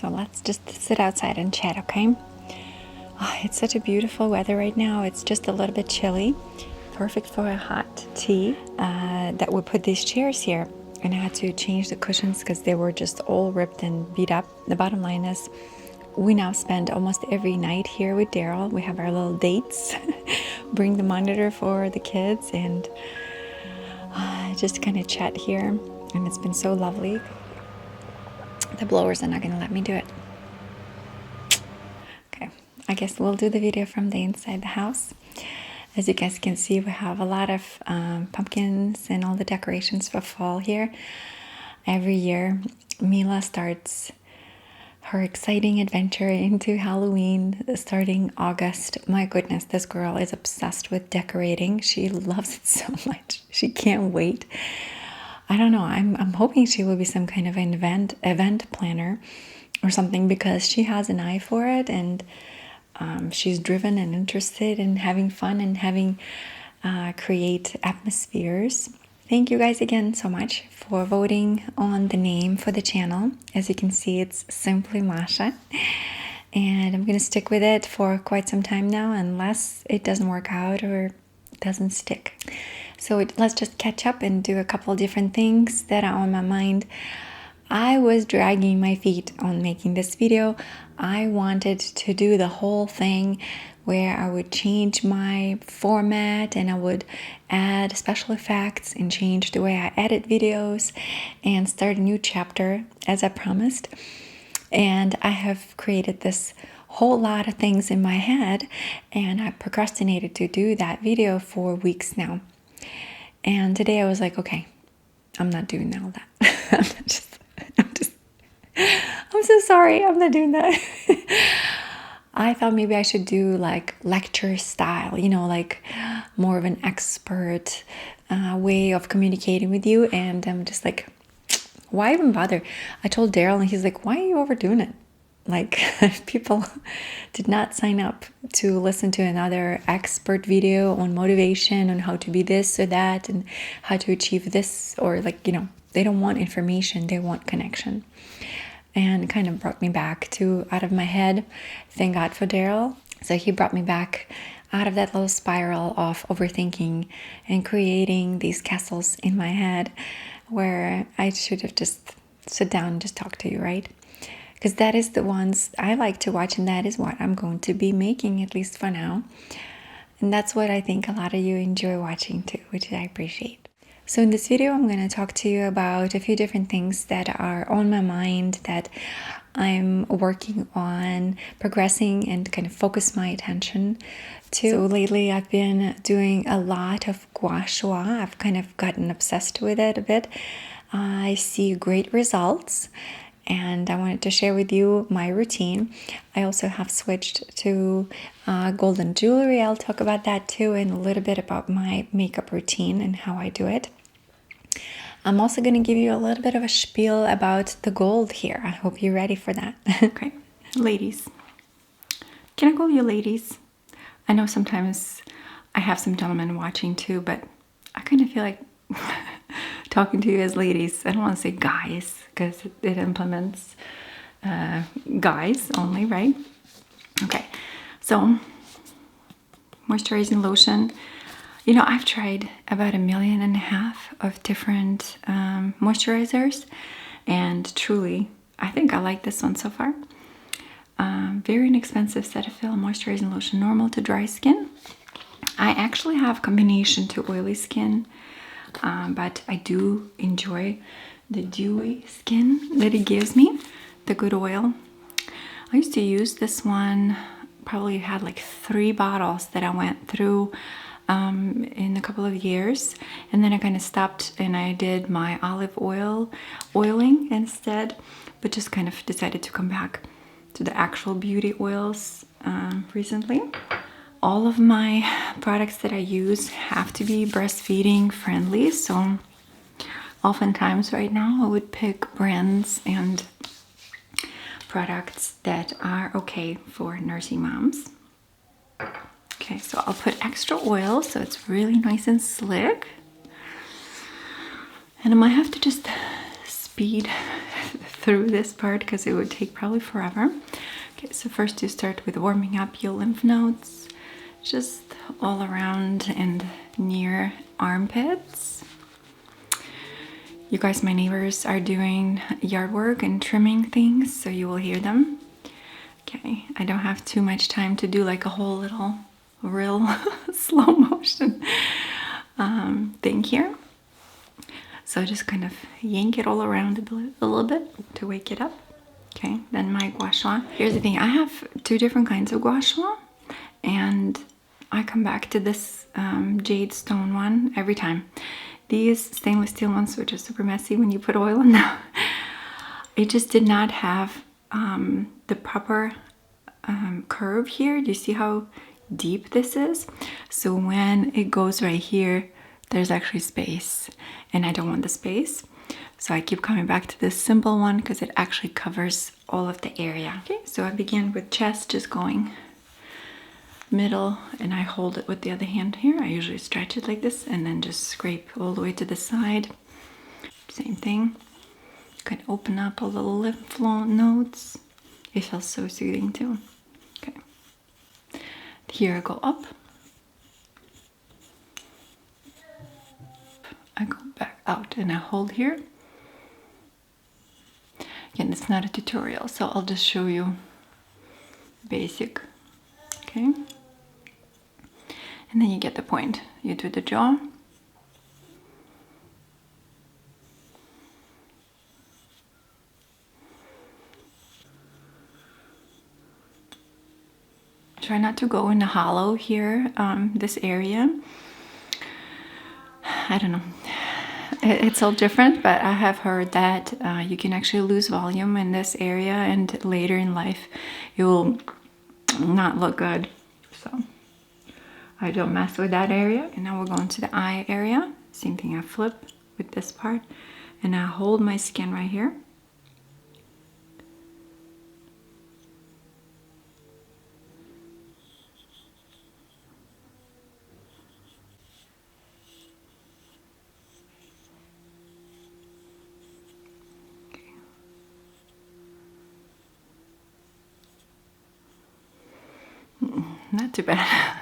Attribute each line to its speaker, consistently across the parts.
Speaker 1: So let's just sit outside and chat, okay? Oh, it's such a beautiful weather right now. It's just a little bit chilly. Perfect for a hot tea. That we put these chairs here. And I had to change the cushions because they were just all ripped and beat up. The bottom line is we now spend almost every night here with Daryl. We have our little dates. Bring the monitor for the kids and just kind of chat here. And it's been so lovely. The blowers are not going to let me do it. Okay, I guess we'll do the video from the inside the house. As you guys can see, we have a lot of pumpkins and all the decorations for fall here. Every year, Mila starts her exciting adventure into Halloween starting August. My goodness, this girl is obsessed with decorating. She loves it so much. She can't wait. I don't know. I'm hoping she will be some kind of an event planner or something because she has an eye for it, and she's driven and interested in having fun and having create atmospheres. Thank you guys again so much for voting on the name for the channel. As you can see, it's simply Masha, and I'm gonna stick with it for quite some time now unless it doesn't work out or doesn't stick. So let's just catch up and do a couple different things that are on my mind. I was dragging my feet on making this video. I wanted to do the whole thing where I would change my format and I would add special effects and change the way I edit videos and start a new chapter as I promised. And I have created this whole lot of things in my head, and I procrastinated to do that video for weeks now. And today I was like, okay, I'm not doing all that. I'm so sorry, I'm not doing that. I thought maybe I should do like lecture style, you know, like more of an expert way of communicating with you. And I'm just like, why even bother? I told Daryl and he's like, why are you overdoing it? Like people did not sign up to listen to another expert video on motivation, on how to be this or that and how to achieve this, or like, you know, they don't want information, they want connection. And it kind of brought me back to out of my head. Thank God for Daryl. So he brought me back out of that little spiral of overthinking and creating these castles in my head where I should have just sit down and just talk to you, right? Because that is the ones I like to watch, and that is what I'm going to be making, at least for now. And that's what I think a lot of you enjoy watching too, which I appreciate. So in this video, I'm going to talk to you about a few different things that are on my mind that I'm working on progressing and kind of focus my attention to. So lately I've been doing a lot of gua sha. I've kind of gotten obsessed with it a bit. I see great results, and I wanted to share with you my routine. I also have switched to golden jewelry. I'll talk about that too, and a little bit about my makeup routine and how I do it. I'm also going to give you a little bit of a spiel about the gold here. I hope you're ready for that. Okay, ladies. Can I call you ladies? I know sometimes I have some gentlemen watching too, but I kind of feel like talking to you as ladies. I don't want to say guys because it implements guys only, right? Okay, so moisturizing lotion. You know, I've tried about 1.5 million of different moisturizers, and truly, I think I like this one so far. Very inexpensive Cetaphil moisturizing lotion, normal to dry skin. I actually have combination to oily skin, but I do enjoy the dewy skin that it gives me, the good oil. I used to use this one, probably had like 3 bottles that I went through in a couple of years, and then I kind of stopped and I did my olive oil oiling instead, but just kind of decided to come back to the actual beauty oils recently. All of my products that I use have to be breastfeeding friendly, so oftentimes right now I would pick brands and products that are okay for nursing moms. Okay, so I'll put extra oil so it's really nice and slick. And I might have to just speed through this part because it would take probably forever. Okay, so first you start with warming up your lymph nodes, just all around and near armpits. You guys, my neighbors are doing yard work and trimming things, so you will hear them. Okay, I don't have too much time to do like a whole little real slow motion thing here. So just kind of yank it all around a little bit to wake it up. Okay, then my gua sha. Here's the thing, I have two different kinds of gua sha, and I come back to this jade stone one every time. These stainless steel ones, which are super messy when you put oil in them, it just did not have the proper curve here. Do you see how deep this is? So when it goes right here, there's actually space, and I don't want the space. So I keep coming back to this simple one because it actually covers all of the area. Okay, so I begin with chest, just going middle, and I hold it with the other hand here. I usually stretch it like this and then just scrape all the way to the side. Same thing. You can open up a little lymph nodes. It feels so soothing too. Okay. Here I go up. I go back out and I hold here. Again, it's not a tutorial, so I'll just show you basic. Okay. And then you get the point. You do the jaw. Try not to go in a hollow here, this area. I don't know. It's all different, but I have heard that you can actually lose volume in this area, and later in life it will not look good. So I don't mess with that area. And now we're going to the eye area. Same thing, I flip with this part and I hold my skin right here. Not too bad.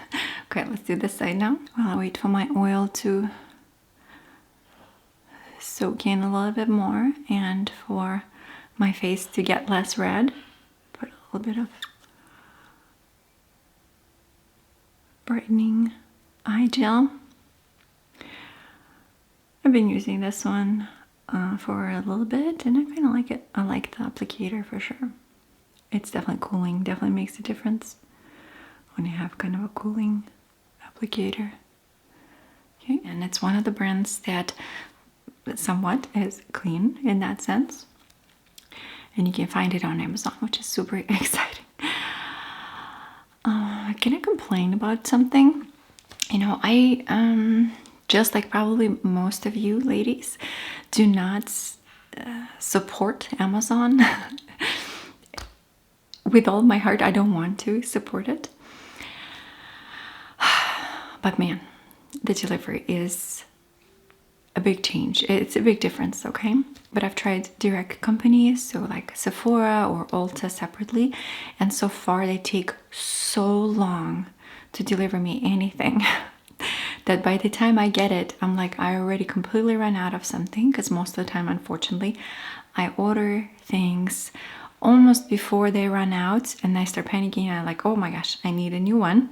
Speaker 1: Okay, let's do this side now. While I wait for my oil to soak in a little bit more and for my face to get less red, put a little bit of brightening eye gel. I've been using this one for a little bit and I kind of like it. I like the applicator for sure. It's definitely cooling, definitely makes a difference when you have kind of a cooling applicator. Okay, and it's one of the brands that somewhat is clean in that sense. And you can find it on Amazon, which is super exciting. Can I complain about something? You know, I, just like probably most of you ladies, do not support Amazon. With all my heart, I don't want to support it. But man, the delivery is a big change. It's a big difference, okay? But I've tried direct companies, so like Sephora or Ulta separately, and so far they take so long to deliver me anything that by the time I get it, I'm like, I already completely ran out of something, because most of the time, unfortunately, I order things almost before they run out and I start panicking and I'm like, oh my gosh, I need a new one.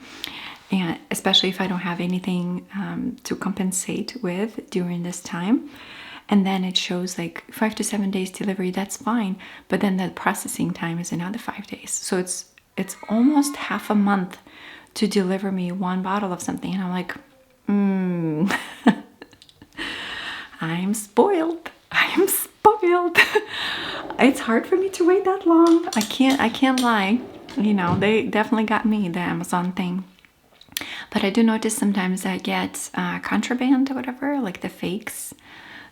Speaker 1: And especially if I don't have anything to compensate with during this time. And then it shows like 5 to 7 days delivery, that's fine. But then the processing time is another 5 days. So it's almost half a month to deliver me one bottle of something. And I'm like, I'm spoiled. I am spoiled. It's hard for me to wait that long. I can't lie. You know, they definitely got me, the Amazon thing. But I do notice sometimes I get contraband or whatever, like the fakes.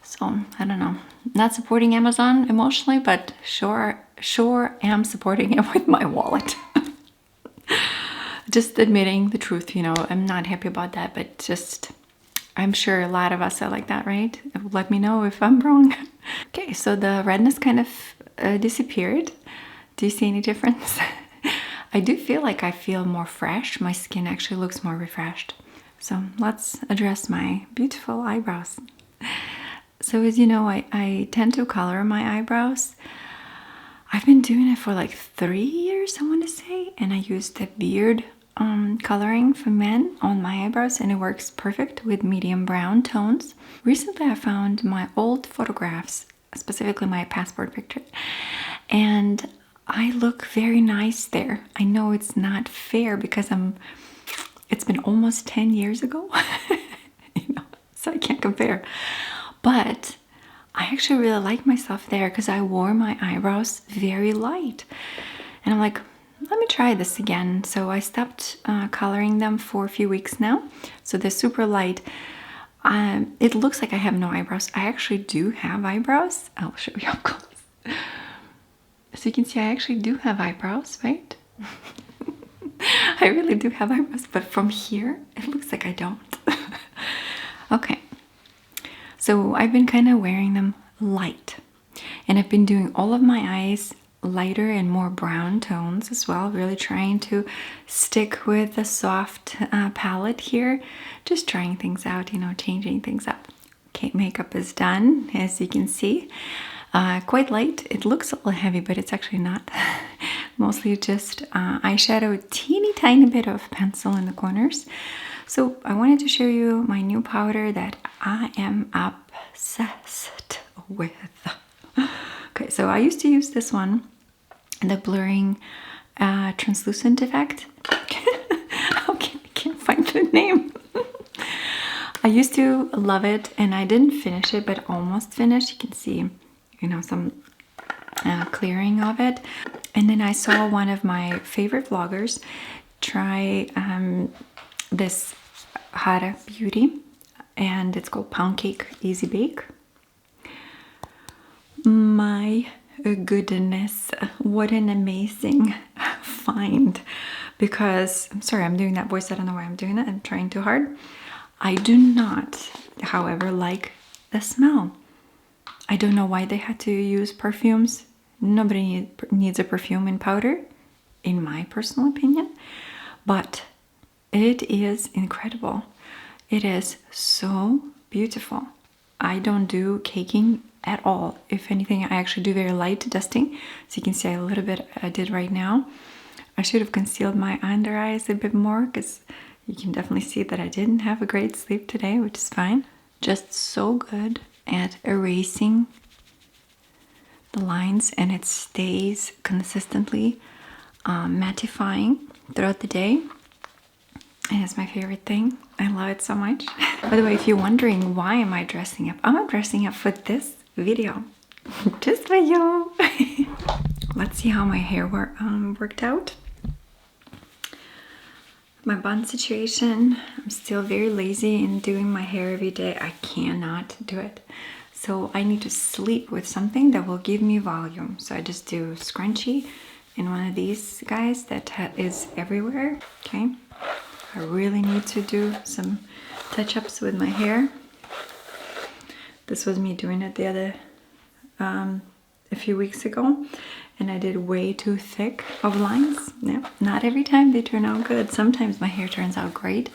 Speaker 1: So I don't know. Not supporting Amazon emotionally, but sure am supporting it with my wallet. Just admitting the truth, you know, I'm not happy about that, but just, I'm sure a lot of us are like that, right? Let me know if I'm wrong. Okay, so the redness kind of disappeared. Do you see any difference? I do feel like I feel more fresh. My skin actually looks more refreshed. So let's address my beautiful eyebrows. So as you know, I tend to color my eyebrows. I've been doing it for like 3 years, I want to say, and I use the beard coloring for men on my eyebrows, and it works perfect with medium brown tones. Recently I found my old photographs, specifically my passport picture, and I look very nice there. I know it's not fair because it's been almost 10 years ago, so I can't compare. But I actually really like myself there because I wore my eyebrows very light. And I'm like, let me try this again. So I stopped coloring them for a few weeks now. So they're super light. It looks like I have no eyebrows. I actually do have eyebrows. I'll show you up close. So you can see I actually do have eyebrows, right? I really do have eyebrows, but from here, it looks like I don't. Okay. So I've been kind of wearing them light, and I've been doing all of my eyes lighter and more brown tones as well, really trying to stick with a soft palette here, just trying things out, changing things up. Okay, makeup is done, as you can see. Quite light. It looks a little heavy, but it's actually not. Mostly just eyeshadow, a teeny tiny bit of pencil in the corners. So I wanted to show you my new powder that I am obsessed with. Okay, so I used to use this one, the blurring translucent effect. Okay, I can't find the name. I used to love it, and I didn't finish it, but almost finished. You can see, some clearing of it. And then I saw one of my favorite vloggers try this Hara Beauty, and it's called Pound Cake Easy Bake. My goodness, what an amazing find. Because, I'm sorry, I'm doing that voice. I don't know why I'm doing that. I'm trying too hard. I do not, however, like the smell. I don't know why they had to use perfumes. Nobody needs a perfume in powder, in my personal opinion. But it is incredible. It is so beautiful. I don't do caking at all. If anything, I actually do very light dusting. So you can see a little bit I did right now. I should have concealed my under eyes a bit more because you can definitely see that I didn't have a great sleep today, which is fine. Just so good at erasing the lines, and it stays consistently mattifying throughout the day. And it's my favorite thing. I love it so much. By the way, if you're wondering why am I dressing up, I'm dressing up for this video. Just for you. Let's see how my hair worked out. My bun situation, I'm still very lazy in doing my hair every day. I cannot do it. So I need to sleep with something that will give me volume. So I just do scrunchie in one of these guys that is everywhere. Okay. I really need to do some touch-ups with my hair. This was me doing it the other a few weeks ago, and I did way too thick of lines. Yeah, not every time they turn out good. Sometimes my hair turns out great.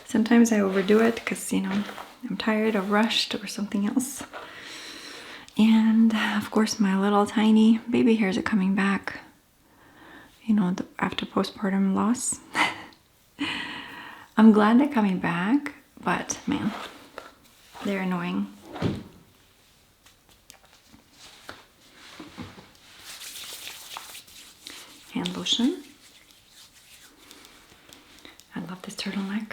Speaker 1: Sometimes I overdo it because, I'm tired or rushed or something else. And of course, my little tiny baby hairs are coming back, after postpartum loss. I'm glad they're coming back, but man, they're annoying. Hand lotion. I love this turtleneck.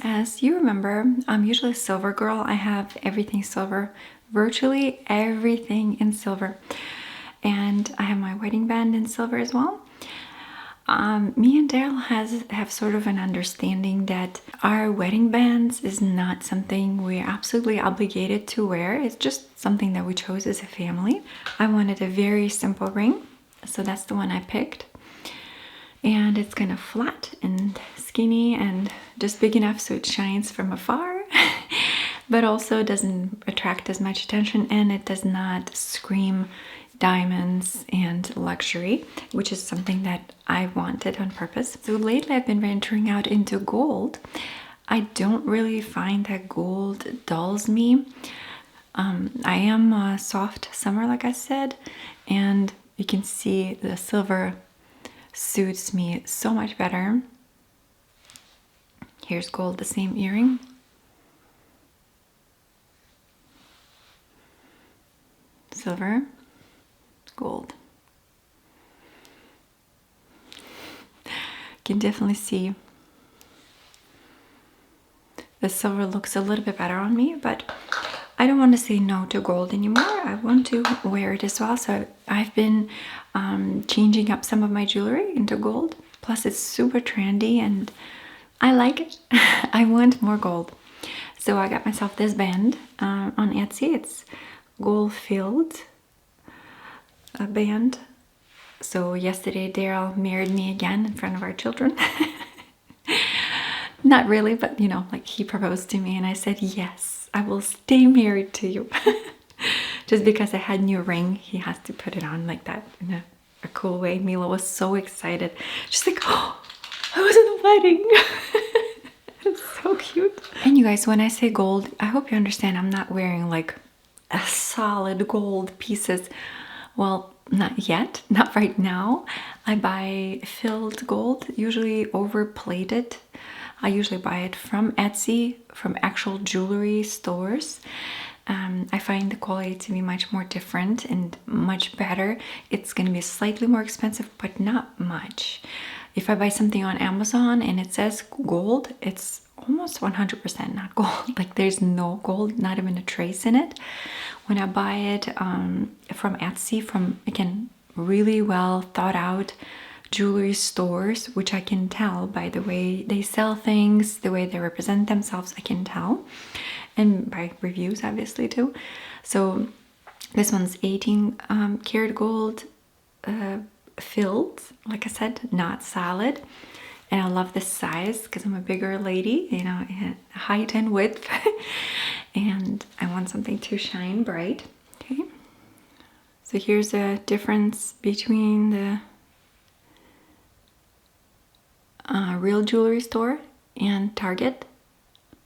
Speaker 1: As you remember, I'm usually a silver girl. I have everything silver, virtually everything in silver. And I have my wedding band in silver as well. Me and Daryl have sort of an understanding that our wedding bands is not something we're absolutely obligated to wear. It's just something that we chose as a family. I wanted a very simple ring, so that's the one I picked. And it's kind of flat and skinny and just big enough so it shines from afar, but also doesn't attract as much attention, and it does not scream diamonds and luxury, which is something that I wanted on purpose. So lately I've been venturing out into gold. I don't really find that gold dulls me. I am a soft summer, like I said, and you can see the silver suits me so much better. Here's gold, the same earring. Silver, gold. You can definitely see the silver looks a little bit better on me, but I don't want to say no to gold anymore. I want to wear it as well. So I've been changing up some of my jewelry into gold. Plus it's super trendy and I like it. I want more gold. So I got myself this band on Etsy. It's gold filled band. So yesterday Daryl married me again in front of our children. Not really, but you know, like he proposed to me and I said, yes, I will stay married to you. Just because I had a new ring, he has to put it on like that in a cool way. Mila was so excited. She's like, oh, I was in the wedding. It's so cute. And you guys, when I say gold, I hope you understand I'm not wearing like a solid gold pieces. Well, not yet, not right now. I buy filled gold, usually overplated. I usually buy it from Etsy, from actual jewelry stores. I find the quality to be much more different and much better. It's going to be slightly more expensive, but not much. If I buy something on Amazon and it says gold, it's almost 100% not gold. Like there's no gold, not even a trace in it. When I buy it from Etsy, from, again, really well thought out jewelry stores, which I can tell by the way they sell things, the way they represent themselves, I can tell. And by reviews, obviously, too. So this one's 18 karat gold filled, like I said, not solid. And I love this size because I'm a bigger lady, you know, height and width. And I want something to shine bright. Okay. So here's a difference between the real jewelry store and Target. You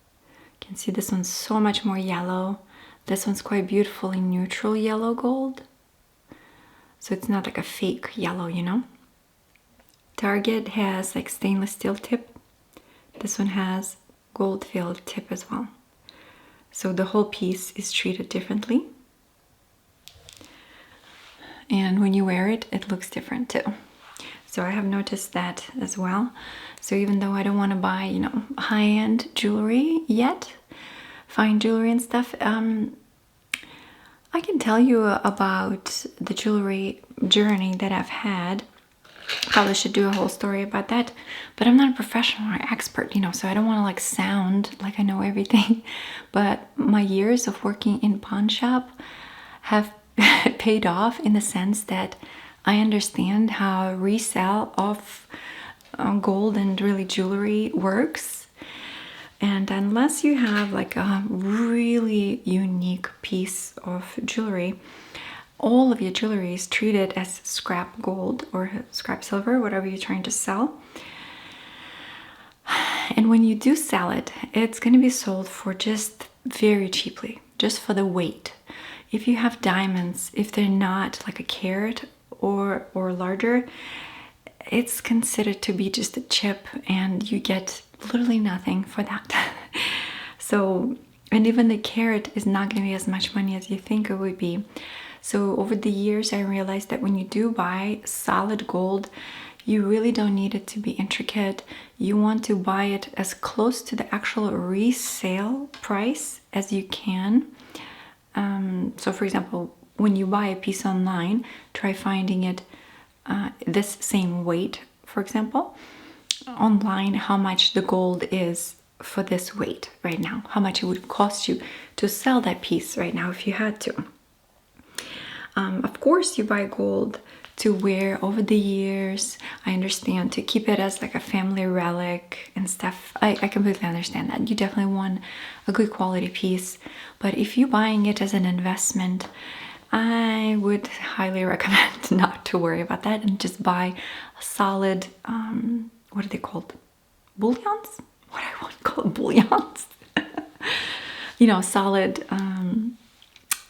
Speaker 1: can see this one's so much more yellow. This one's quite beautiful in neutral yellow gold. So it's not like a fake yellow, you know. Target has like stainless steel tip. This one has gold filled tip as well. So the whole piece is treated differently. And when you wear it, it looks different too. So I have noticed that as well. So even though I don't want to buy, you know, high-end jewelry yet, fine jewelry and stuff, I can tell you about the jewelry journey that I've had. Probably should do a whole story about that, but I'm not a professional or expert, you know, so I don't want to like sound like I know everything. But my years of working in pawn shop have paid off in the sense that I understand how resale of gold and really jewelry works. And unless you have like a really unique piece of jewelry, all of your jewelry is treated as scrap gold or scrap silver, whatever you're trying to sell. And when you do sell it, it's going to be sold for just very cheaply, just for the weight. If you have diamonds, if they're not like a carat or larger, it's considered to be just a chip and you get literally nothing for that. So, and even the carat is not going to be as much money as you think it would be. So over the years, I realized that when you do buy solid gold, you really don't need it to be intricate. You want to buy it as close to the actual resale price as you can. So for example, when you buy a piece online, try finding it this same weight, for example, online, how much the gold is for this weight right now, how much it would cost you to sell that piece right now if you had to. Of course, you buy gold to wear over the years. I understand, to keep it as like a family relic and stuff. I completely understand that. You definitely want a good quality piece. But if you're buying it as an investment, I would highly recommend not to worry about that and just buy a solid, what are they called? Bouillons? What I want to call bouillons? You know, solid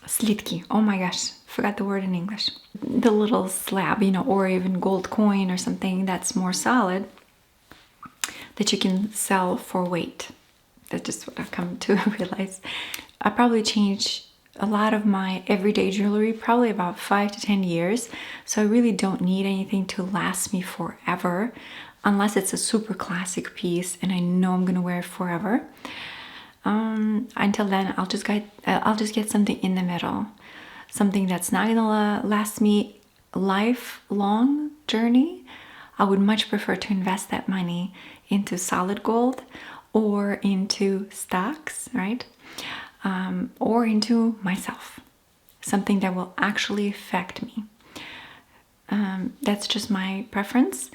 Speaker 1: slitki. Oh my gosh, forgot the word in English. The little slab, you know, or even gold coin or something that's more solid that you can sell for weight. That's just what I've come to realize. I probably change a lot of my everyday jewelry, probably about 5 to 10 years. So I really don't need anything to last me forever, unless it's a super classic piece and I know I'm gonna wear it forever. Until then, I'll just get something in the middle, something that's not gonna last me a lifelong journey. I would much prefer to invest that money into solid gold or into stocks, right? Or into myself, something that will actually affect me. That's just my preference.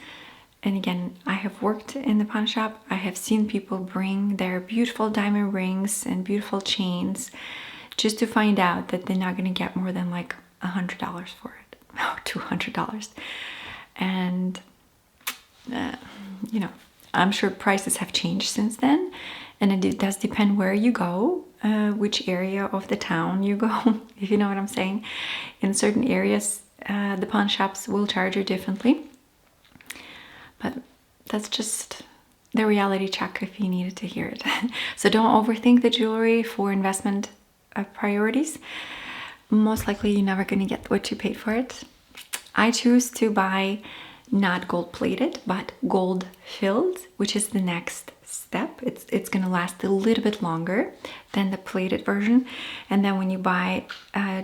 Speaker 1: And again, I have worked in the pawn shop. I have seen people bring their beautiful diamond rings and beautiful chains just to find out that they're not going to get more than like $100 for it, or $200. And, you know, I'm sure prices have changed since then. And it does depend where you go, which area of the town you go, if you know what I'm saying. In certain areas, the pawn shops will charge you differently. But that's just the reality check if you needed to hear it. So don't overthink the jewelry for investment priorities. Most likely you're never going to get what you paid for it. I choose to buy not gold plated, but gold filled, which is the next step. It's going to last a little bit longer than the plated version. And then when you buy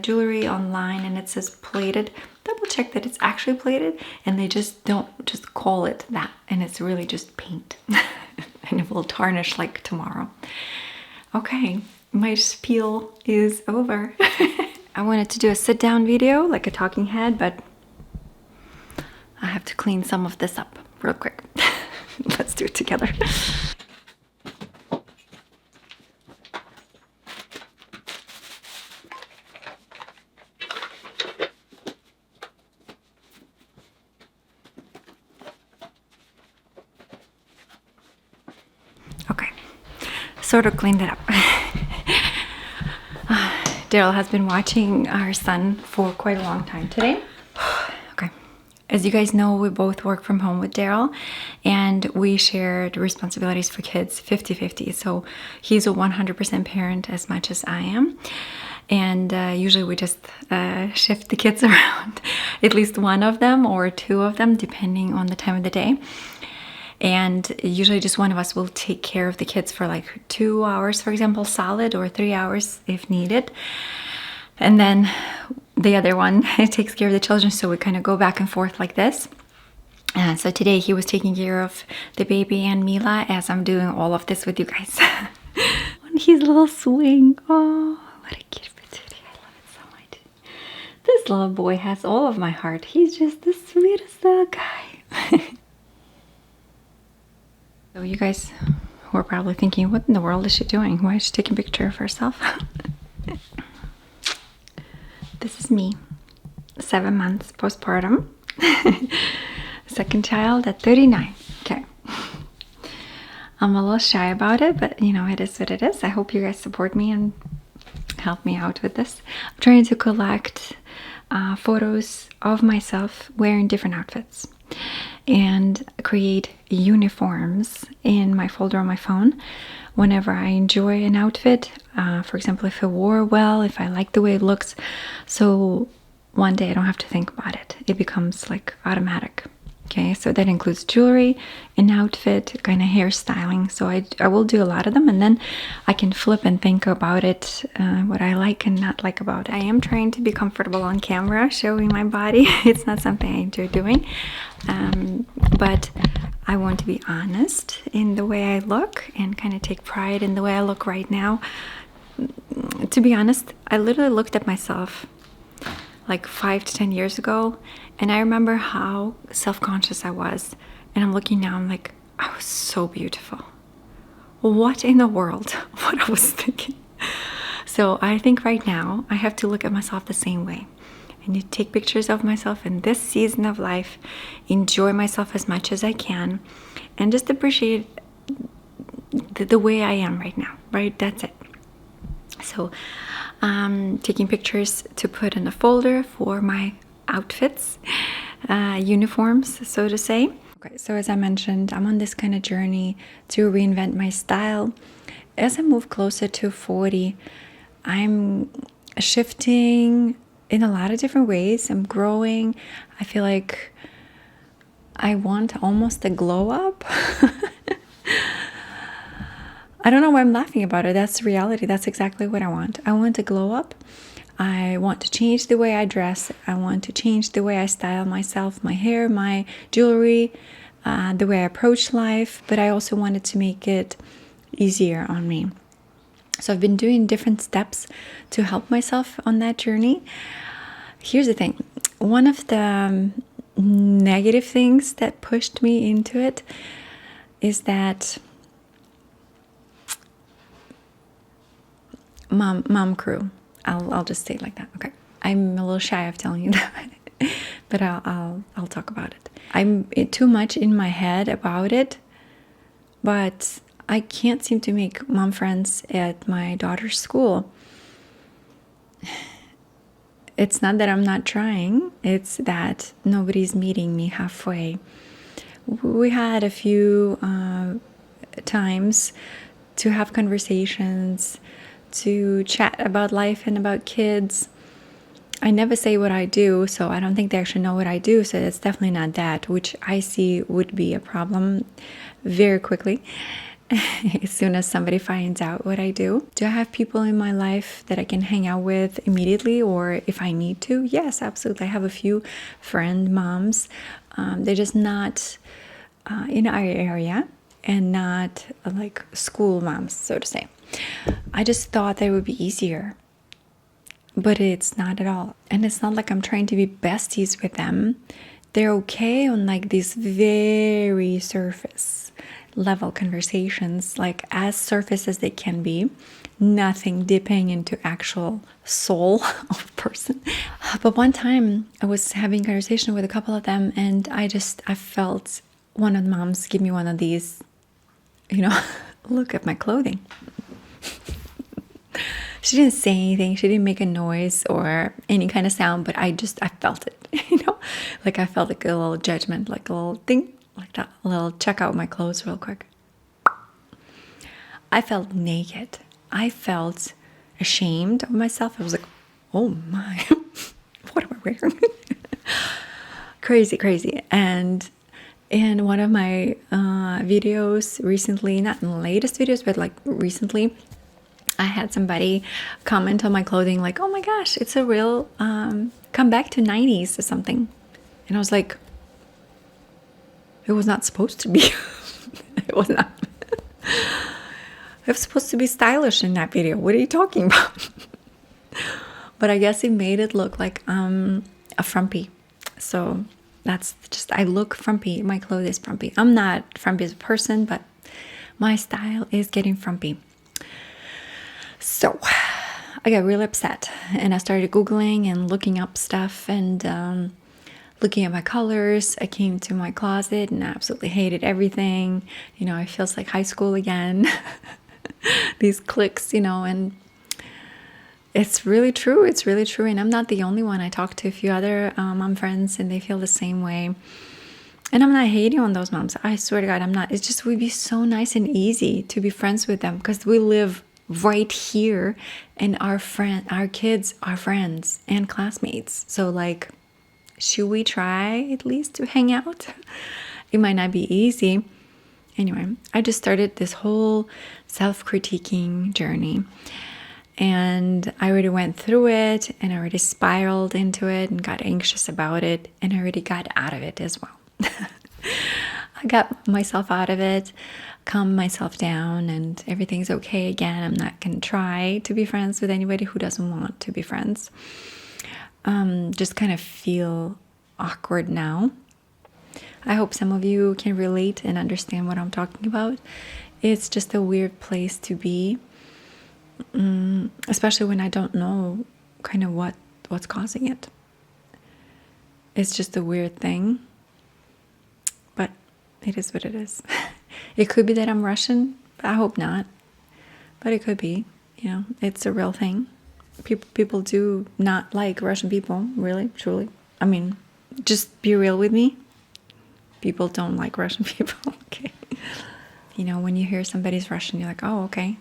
Speaker 1: jewelry online and it says plated, double check that it's actually plated, and they just don't just call it that, and it's really just paint and it will tarnish like tomorrow. Okay, my spiel is over. I wanted to do a sit down video like a talking head, but I have to clean some of this up real quick. Let's do it together. Okay, sort of cleaned it up. Daryl has been watching our son for quite a long time today. Okay. As you guys know, we both work from home with Daryl, and we share the responsibilities for kids 50-50. So he's a 100% parent as much as I am. And usually we just shift the kids around, at least one of them or two of them, depending on the time of the day. And usually just one of us will take care of the kids for like 2 hours, for example, solid, or 3 hours if needed. And then the other one takes care of the children. So we kind of go back and forth like this. And so today he was taking care of the baby and Mila as I'm doing all of this with you guys. On his little swing. Oh, what a cute patootie. I love it so much. This little boy has all of my heart. He's just the sweetest little guy. So you guys who are probably thinking, what in the world is she doing? Why is she taking a picture of herself? This is me, 7 months postpartum. Second child at 39. Okay. I'm a little shy about it, but you know, it is what it is. I hope you guys support me and help me out with this. I'm trying to collect photos of myself wearing different outfits and create uniforms in my folder on my phone whenever I enjoy an outfit. For example, if I wore well, if I like the way it looks, so one day I don't have to think about it. It becomes like automatic. Okay, so that includes jewelry, an outfit, kind of hairstyling. So I will do a lot of them, and then I can flip and think about it, what I like and not like about it. I am trying to be comfortable on camera, showing my body. It's not something I enjoy doing, but I want to be honest in the way I look and kind of take pride in the way I look right now. To be honest, I literally looked at myself like 5 to 10 years ago, and I remember how self-conscious I was, and I'm looking now, I'm like, I was so beautiful. What in the world? What I was thinking. So I think right now I have to look at myself the same way. I need to take pictures of myself in this season of life, enjoy myself as much as I can, and just appreciate the way I am right now, right? That's it. So taking pictures to put in a folder for my outfits, uniforms, so to say. Okay, so as I mentioned, I'm on this kind of journey to reinvent my style. As I move closer to 40, I'm shifting in a lot of different ways. I'm growing. I feel like I want almost a glow up. I don't know why I'm laughing about it. That's reality. That's exactly what I want. I want to glow up. I want to change the way I dress. I want to change the way I style myself, my hair, my jewelry, the way I approach life. But I also wanted to make it easier on me. So I've been doing different steps to help myself on that journey. Here's the thing. One of the negative things that pushed me into it is that mom crew. I'll just say it like that. Okay. I'm a little shy of telling you that, but I'll talk about it. I'm too much in my head about it, but I can't seem to make mom friends at my daughter's school. It's not that I'm not trying, it's that nobody's meeting me halfway. We had a few times to have conversations, to chat about life and about kids. I never say what I do, so I don't think they actually know what I do, so it's definitely not that, which I see would be a problem very quickly. As soon as somebody finds out what I do. Do I have people in my life that I can hang out with immediately, or if I need to? Yes, absolutely. I have a few friend moms. They're just not in our area and not like school moms, so to say. I just thought that it would be easier, but it's not at all. And it's not like I'm trying to be besties with them. They're okay on like these very surface level conversations, like as surface as they can be, nothing dipping into actual soul of a person. But one time I was having a conversation with a couple of them, and I felt one of the moms give me one of these, look at my clothing. She didn't say anything, she didn't make a noise or any kind of sound, but I felt it, like I felt like a little judgment, like a little thing, like that, a little check out my clothes real quick. I felt naked. I felt ashamed of myself. I was like, oh my, what am I wearing? Crazy. And in one of my videos recently, not in the latest videos, but like recently, I had somebody comment on my clothing like, oh my gosh, it's a real comeback to 90s or something. And I was like, it was not supposed to be. It was not. It was supposed to be stylish in that video. What are you talking about? But I guess it made it look like a frumpy. So that's just, I look frumpy. My clothes is frumpy. I'm not frumpy as a person, but my style is getting frumpy. So I got really upset, and I started Googling and looking up stuff and looking at my colors. I came to my closet and I absolutely hated everything. It feels like high school again. These cliques, and it's really true. It's really true. And I'm not the only one. I talked to a few other mom friends, and they feel the same way. And I'm not hating on those moms. I swear to God, I'm not. It's just, would be so nice and easy to be friends with them, because we live right here, and our kids are friends and classmates. So like, should we try at least to hang out? It might not be easy. Anyway, I just started this whole self-critiquing journey, and I already went through it, and I already spiraled into it and got anxious about it, and I already got out of it as well. I got myself out of it, calmed myself down, and everything's okay again. I'm not going to try to be friends with anybody who doesn't want to be friends. Just kind of feel awkward now. I hope some of you can relate and understand what I'm talking about. It's just a weird place to be. especially when I don't know kind of what's causing it. It's just a weird thing, but it is what it is. It could be that I'm Russian. I hope not, but it could be. It's a real thing. People do not like Russian people, really, truly. I mean, just be real with me. People don't like Russian people. Okay. When you hear somebody's Russian, you're like, oh, okay.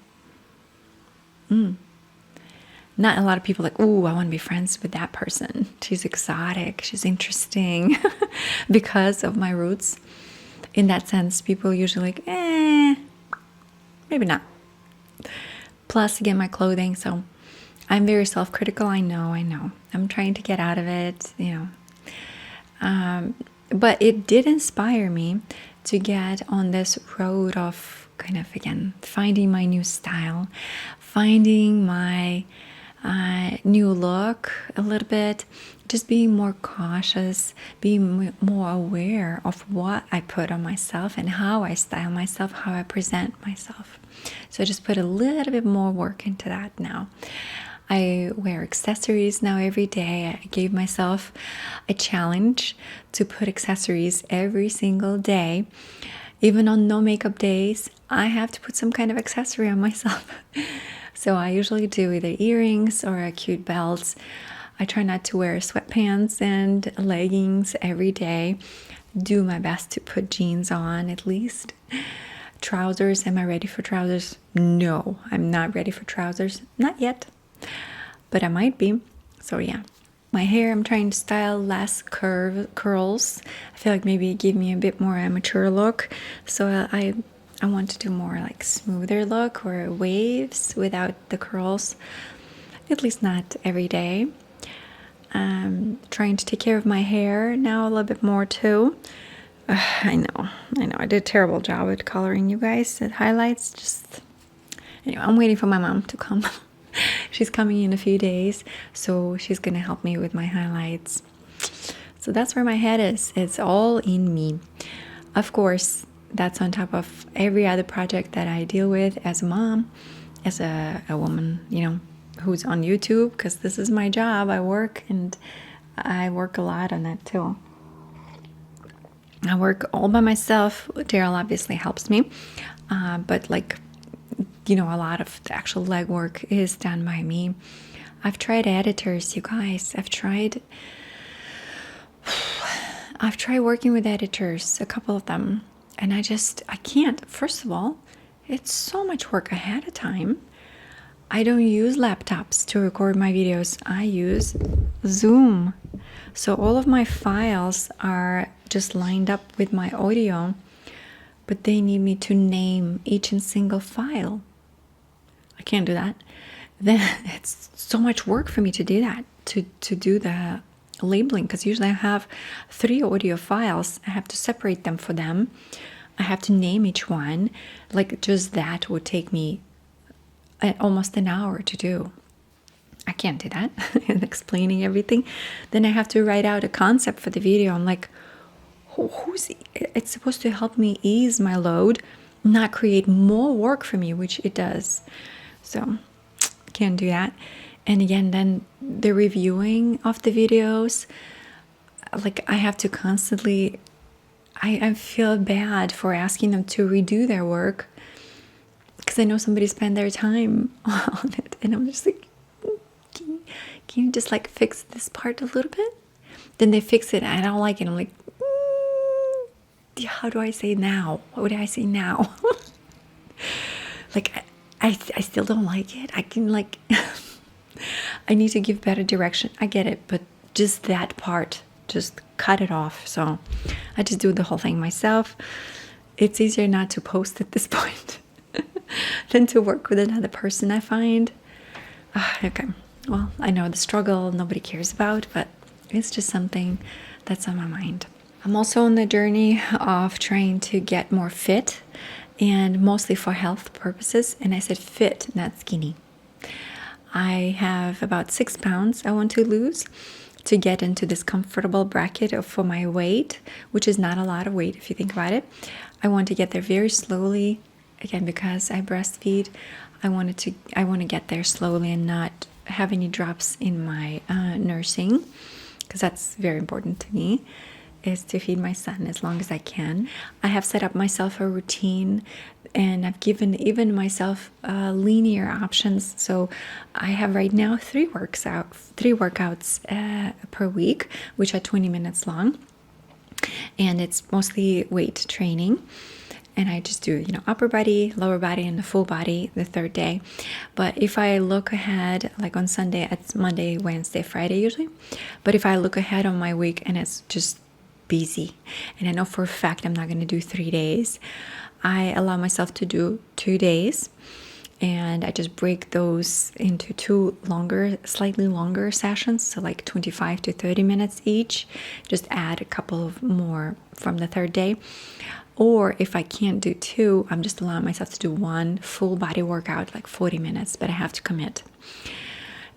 Speaker 1: Not a lot of people like, oh, I want to be friends with that person. She's exotic. She's interesting. Because of my roots. In that sense, people usually like, maybe not. Plus, again, my clothing. So I'm very self-critical. I know. I'm trying to get out of it, But it did inspire me to get on this road of kind of, again, finding my new style, finding my new look a little bit, just being more cautious, being more aware of what I put on myself and how I style myself, how I present myself. So I just put a little bit more work into that now. I wear accessories now every day. I gave myself a challenge to put accessories every single day. Even on no makeup days, I have to put some kind of accessory on myself. So I usually do either earrings or a cute belt. I try not to wear sweatpants and leggings every day. Do my best to put jeans on at least. Trousers, am I ready for trousers? No, I'm not ready for trousers. Not yet. But I might be. So yeah. My hair, I'm trying to style less curls. I feel like maybe it gave me a bit more amateur look. So I want to do more like smoother look or waves without the curls. At least not every day. Trying to take care of my hair now a little bit more too. I know. I did a terrible job at coloring, you guys. At highlights, just... Anyway, I'm waiting for my mom to come. She's coming in a few days, so she's going to help me with my highlights. So that's where my head is. It's all in me. Of course, that's on top of every other project that I deal with as a mom, as a woman, who's on YouTube, because this is my job. I work a lot on that too. I work all by myself. Daryl obviously helps me, but a lot of the actual legwork is done by me. I've tried editors, you guys. I've tried working with editors, a couple of them, and I can't. First of all, it's so much work ahead of time. I don't use laptops to record my videos. I use Zoom. So all of my files are just lined up with my audio, but they need me to name each and single file. I can't do that. Then it's so much work for me to do that, to do the labeling, because usually I have 3 audio files. I have to separate them for them. I have to name each one. Like, just that would take me almost an hour to do. I can't do that. And explaining everything. Then I have to write out a concept for the video. I'm like, it's supposed to help me ease my load, not create more work for me, which it does. So can't do that. And again, then the reviewing of the videos, like I have to constantly, I feel bad for asking them to redo their work, because I know somebody spent their time on it, and I'm just like, can you just like fix this part a little bit? Then they fix it, and I don't like it. I'm like, how do I say now? What would I say now? Like, I still don't like it. I can like, I need to give better direction. I get it, but just that part, just cut it off. So I just do the whole thing myself. It's easier not to post at this point than to work with another person, I find. Okay, well, I know the struggle nobody cares about, but it's just something that's on my mind. I'm also on the journey of trying to get more fit, and mostly for health purposes. And I said fit, not skinny. I have about 6 pounds I want to lose to get into this comfortable bracket for my weight, which is not a lot of weight if you think about it. I want to get there very slowly again, because I breastfeed, I want to get there slowly and not have any drops in my nursing, because that's very important to me, is to feed my son as long as I can. I have set up myself a routine, and I've given even myself linear options. So I have right now three workouts per week, which are 20 minutes long, and it's mostly weight training. And I just do, upper body, lower body, and the full body the third day. But if I look ahead, like on Sunday, it's Monday, Wednesday, Friday usually. But if I look ahead on my week and it's just busy, and I know for a fact I'm not going to do 3 days, I allow myself to do 2 days. And I just break those into two slightly longer sessions, so like 25 to 30 minutes each. Just add a couple of more from the third day. Or if I can't do two, I'm just allowing myself to do one full body workout, like 40 minutes, but I have to commit.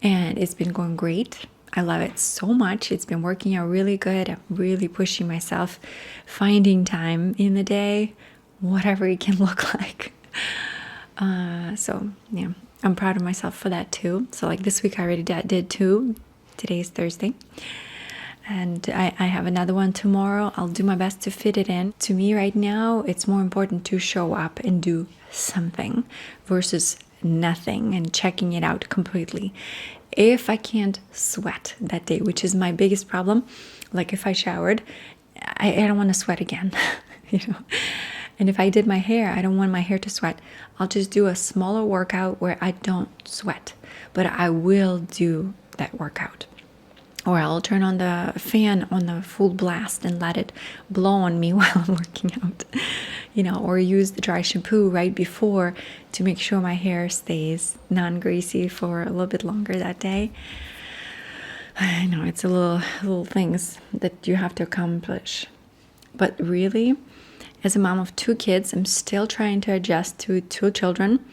Speaker 1: And it's been going great. I love it so much. It's been working out really good. I'm really pushing myself, finding time in the day, whatever it can look like. So yeah, I'm proud of myself for that too. So like this week I already did two. Today is Thursday. And I have another one tomorrow. I'll do my best to fit it in. To me right now, it's more important to show up and do something versus nothing and checking it out completely. If I can't sweat that day, which is my biggest problem, like if I showered, I don't want to sweat again, And if I did my hair, I don't want my hair to sweat. I'll just do a smaller workout where I don't sweat, but I will do that workout. Or I'll turn on the fan on the full blast and let it blow on me while I'm working out, or use the dry shampoo right before to make sure my hair stays non-greasy for a little bit longer that day. I know it's a little things that you have to accomplish. But really, as a mom of 2 kids, I'm still trying to adjust to 2 children.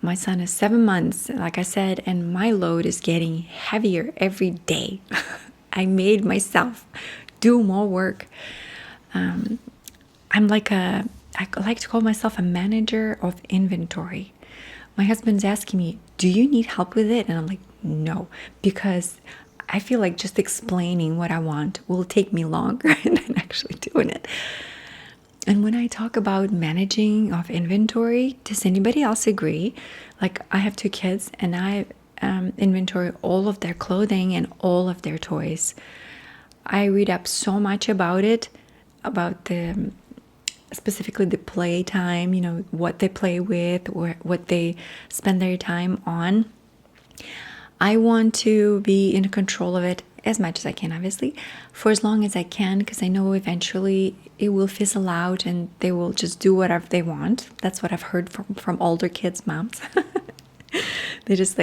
Speaker 1: My son is 7 months, like I said, and my load is getting heavier every day. I made myself do more work. I like to call myself a manager of inventory. My husband's asking me, do you need help with it? And I'm like, no, because I feel like just explaining what I want will take me longer than actually doing it. And when I talk about managing of inventory, does anybody else agree? Like I have 2 kids and I inventory all of their clothing and all of their toys. I read up so much about it, about specifically the play time, what they play with or what they spend their time on. I want to be in control of it as much as I can, obviously, for as long as I can, because I know eventually it will fizzle out and they will just do whatever they want. That's what I've heard from older kids' moms. They just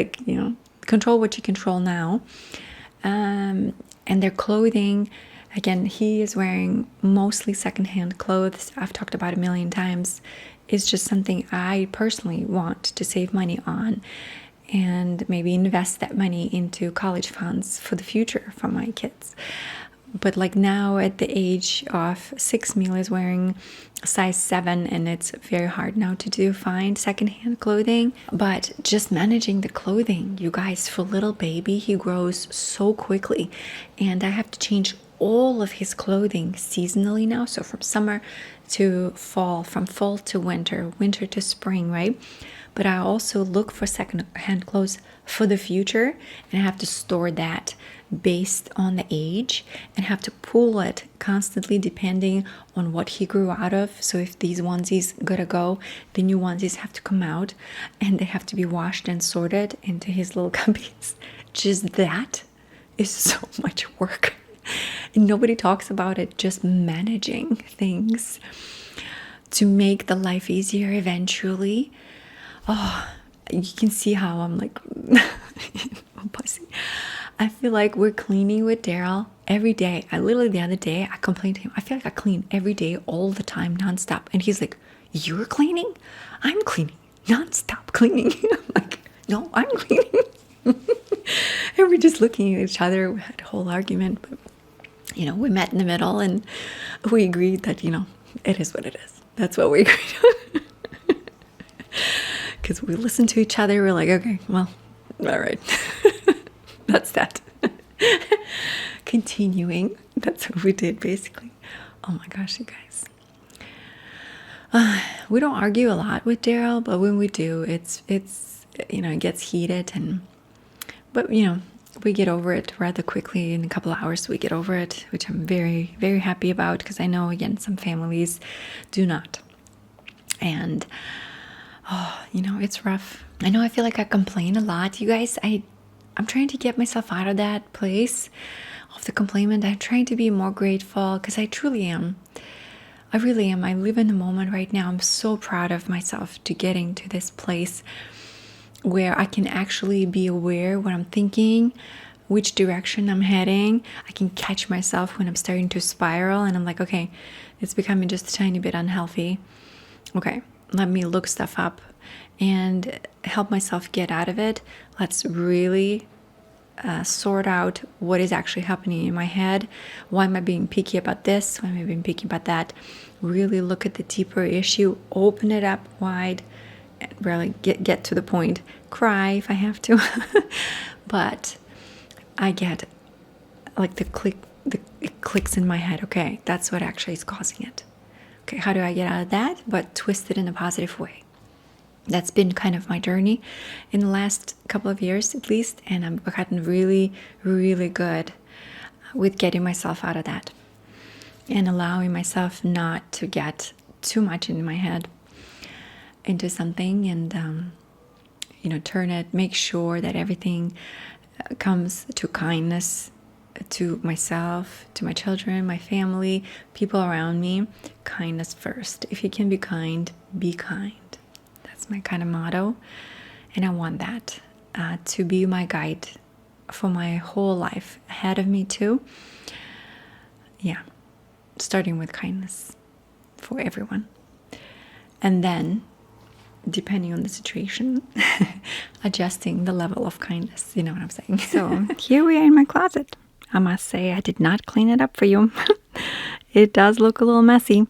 Speaker 1: control what you control now. And their clothing, again, he is wearing mostly secondhand clothes. I've talked about it a million times. It's just something I personally want to save money on and maybe invest that money into college funds for the future for my kids. But like now at the age of 6, Mila is wearing a size 7, and it's very hard now to find secondhand clothing. But just managing the clothing, you guys, for little baby, he grows so quickly, and I have to change all of his clothing seasonally now. So from summer to fall, from fall to winter, winter to spring, right? But I also look for second-hand clothes for the future, and I have to store that based on the age and have to pull it constantly depending on what he grew out of. So if these onesies gotta go, the new onesies have to come out and they have to be washed and sorted into his little cubbies. Just that is so much work. And nobody talks about it, just managing things to make the life easier eventually. Oh, you can see how I'm like pussy. I feel like we're cleaning with Daryl every day. The other day, I complained to him. I feel like I clean every day, all the time, nonstop. And he's like, you're cleaning? I'm cleaning. Nonstop cleaning. I'm like, no, I'm cleaning. And we're just looking at each other. We had a whole argument. But, we met in the middle and we agreed that, it is what it is. That's what we agreed on. because we listen to each other. We're like, okay, well, all right. That's that. Continuing. That's what we did, basically. Oh my gosh, you guys. We don't argue a lot with Daryl, but when we do, it's it gets heated, but we get over it rather quickly. In a couple of hours, we get over it, which I'm very, very happy about, because I know, again, some families do not. And it's rough. I know I feel like I complain a lot, you guys. I'm trying to get myself out of that place of the complainant. I'm trying to be more grateful, because I truly am. I really am. I live in the moment right now. I'm so proud of myself to getting to this place where I can actually be aware what I'm thinking, which direction I'm heading. I can catch myself when I'm starting to spiral, and I'm like, okay, it's becoming just a tiny bit unhealthy. Okay, let me look stuff up and help myself get out of it. Let's really sort out what is actually happening in my head. Why am I being picky about this? Why am I being picky about that? Really look at the deeper issue, open it up wide, and really get to the point. Cry if I have to. But I get like it clicks in my head. Okay, that's what actually is causing it. Okay, how do I get out of that? But twist it in a positive way. That's been kind of my journey in the last couple of years, at least, and I've gotten really, really good with getting myself out of that and allowing myself not to get too much in my head into something, and turn it, make sure that everything comes to kindness to myself, to my children, my family, people around me. Kindness first. If you can be kind, be kind. That's my kind of motto, and I want that to be my guide for my whole life ahead of me too. Yeah, starting with kindness for everyone, and then, depending on the situation, adjusting the level of kindness. You know what I'm saying? So here we are in my closet. I must say, I did not clean it up for you. It does look a little messy.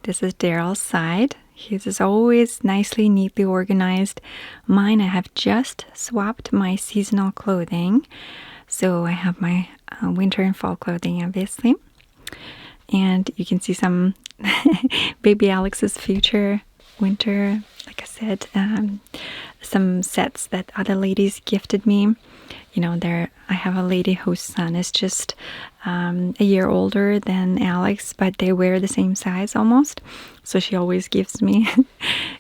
Speaker 1: This is Daryl's side. His is always nicely, neatly organized. Mine, I have just swapped my seasonal clothing. So I have my winter and fall clothing, obviously. And you can see some baby Alex's future winter, like I said, some sets that other ladies gifted me. I have a lady whose son is just a year older than Alex, but they wear the same size almost. So she always gives me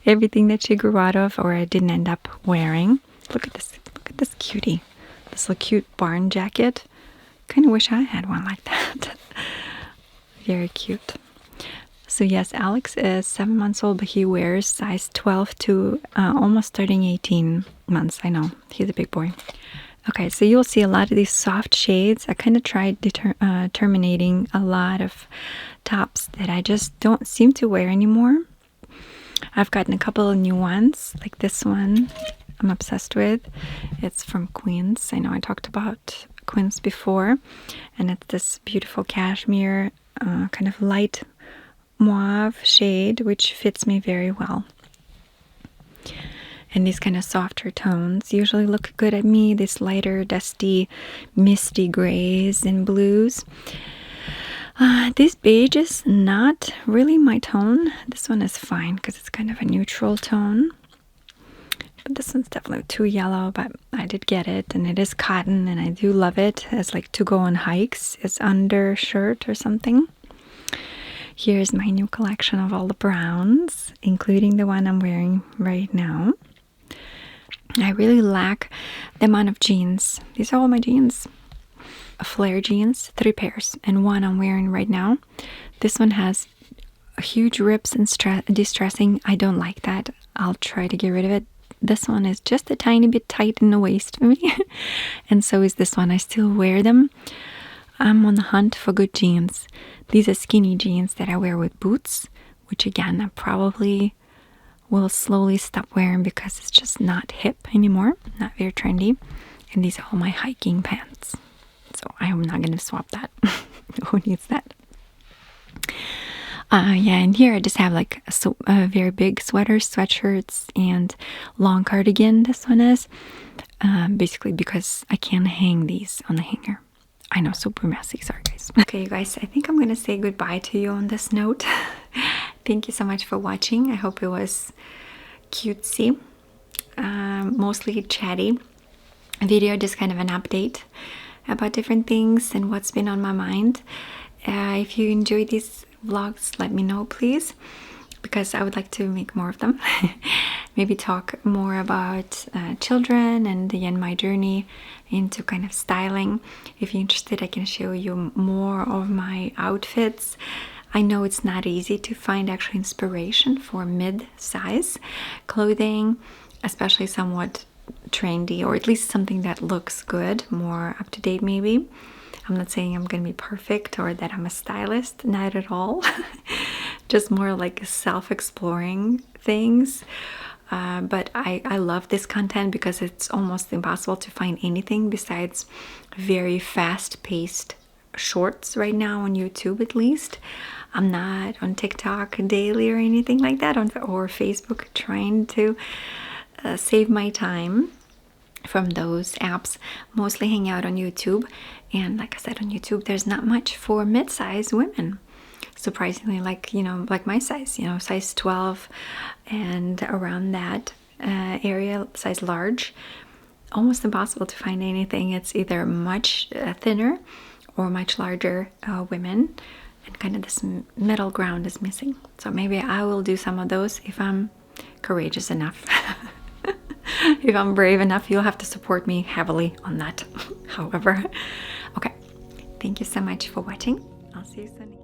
Speaker 1: everything that she grew out of or I didn't end up wearing. Look at this. Look at this cutie. This little cute barn jacket. Kind of wish I had one like that. Very cute. So yes, Alex is 7 months old, but he wears size 12 to almost starting 18 months. I know, he's a big boy. Okay, so you'll see a lot of these soft shades. I kind of tried terminating a lot of tops that I just don't seem to wear anymore. I've gotten a couple of new ones, like this one I'm obsessed with. It's from Queens. I know I talked about Queens before, and it's this beautiful cashmere, kind of light mauve shade, which fits me very well. And these kind of softer tones usually look good at me. These lighter, dusty, misty grays and blues. This beige is not really my tone. This one is fine because it's kind of a neutral tone. But this one's definitely too yellow, but I did get it. And it is cotton, and I do love it as like to go on hikes. It's undershirt or something. Here's my new collection of all the browns, including the one I'm wearing right now. I really lack the amount of jeans. These are all my jeans. Flare jeans, 3 pairs, and one I'm wearing right now. This one has huge rips and distressing. I don't like that. I'll try to get rid of it. This one is just a tiny bit tight in the waist for me. And so is this one. I still wear them. I'm on the hunt for good jeans. These are skinny jeans that I wear with boots, which again, I probably will slowly stop wearing because it's just not hip anymore, not very trendy. And these are all my hiking pants. So I'm not going to swap that. Who needs that? Yeah, and here I just have like very big sweaters, sweatshirts, and long cardigan. This one is basically because I can't hang these on the hanger. I know, super messy. Sorry, guys. Okay, you guys, I think I'm gonna say goodbye to you on this note. Thank you so much for watching. I hope it was cutesy, mostly chatty video, just kind of an update about different things and what's been on my mind. If you enjoy these vlogs, let me know, please, because I would like to make more of them. Maybe talk more about children and again my journey into kind of styling. If you're interested, I can show you more of my outfits. I know it's not easy to find actual inspiration for mid-size clothing, especially somewhat trendy, or at least something that looks good, more up to date maybe. I'm not saying I'm gonna be perfect or that I'm a stylist, not at all. Just more like self-exploring things. But I love this content because it's almost impossible to find anything besides very fast-paced shorts right now on YouTube, at least. I'm not on TikTok daily or anything like that, or Facebook, trying to save my time from those apps. Mostly hang out on YouTube, and like I said, on YouTube there's not much for mid-size women, surprisingly, like, you know, like my size, you know, size 12 and around that area, size large. Almost impossible to find anything. It's either much thinner or much larger women, and kind of this middle ground is missing. So maybe I will do some of those if I'm courageous enough. If I'm brave enough. You'll have to support me heavily on that. However, okay, thank you so much for watching. I'll see you soon.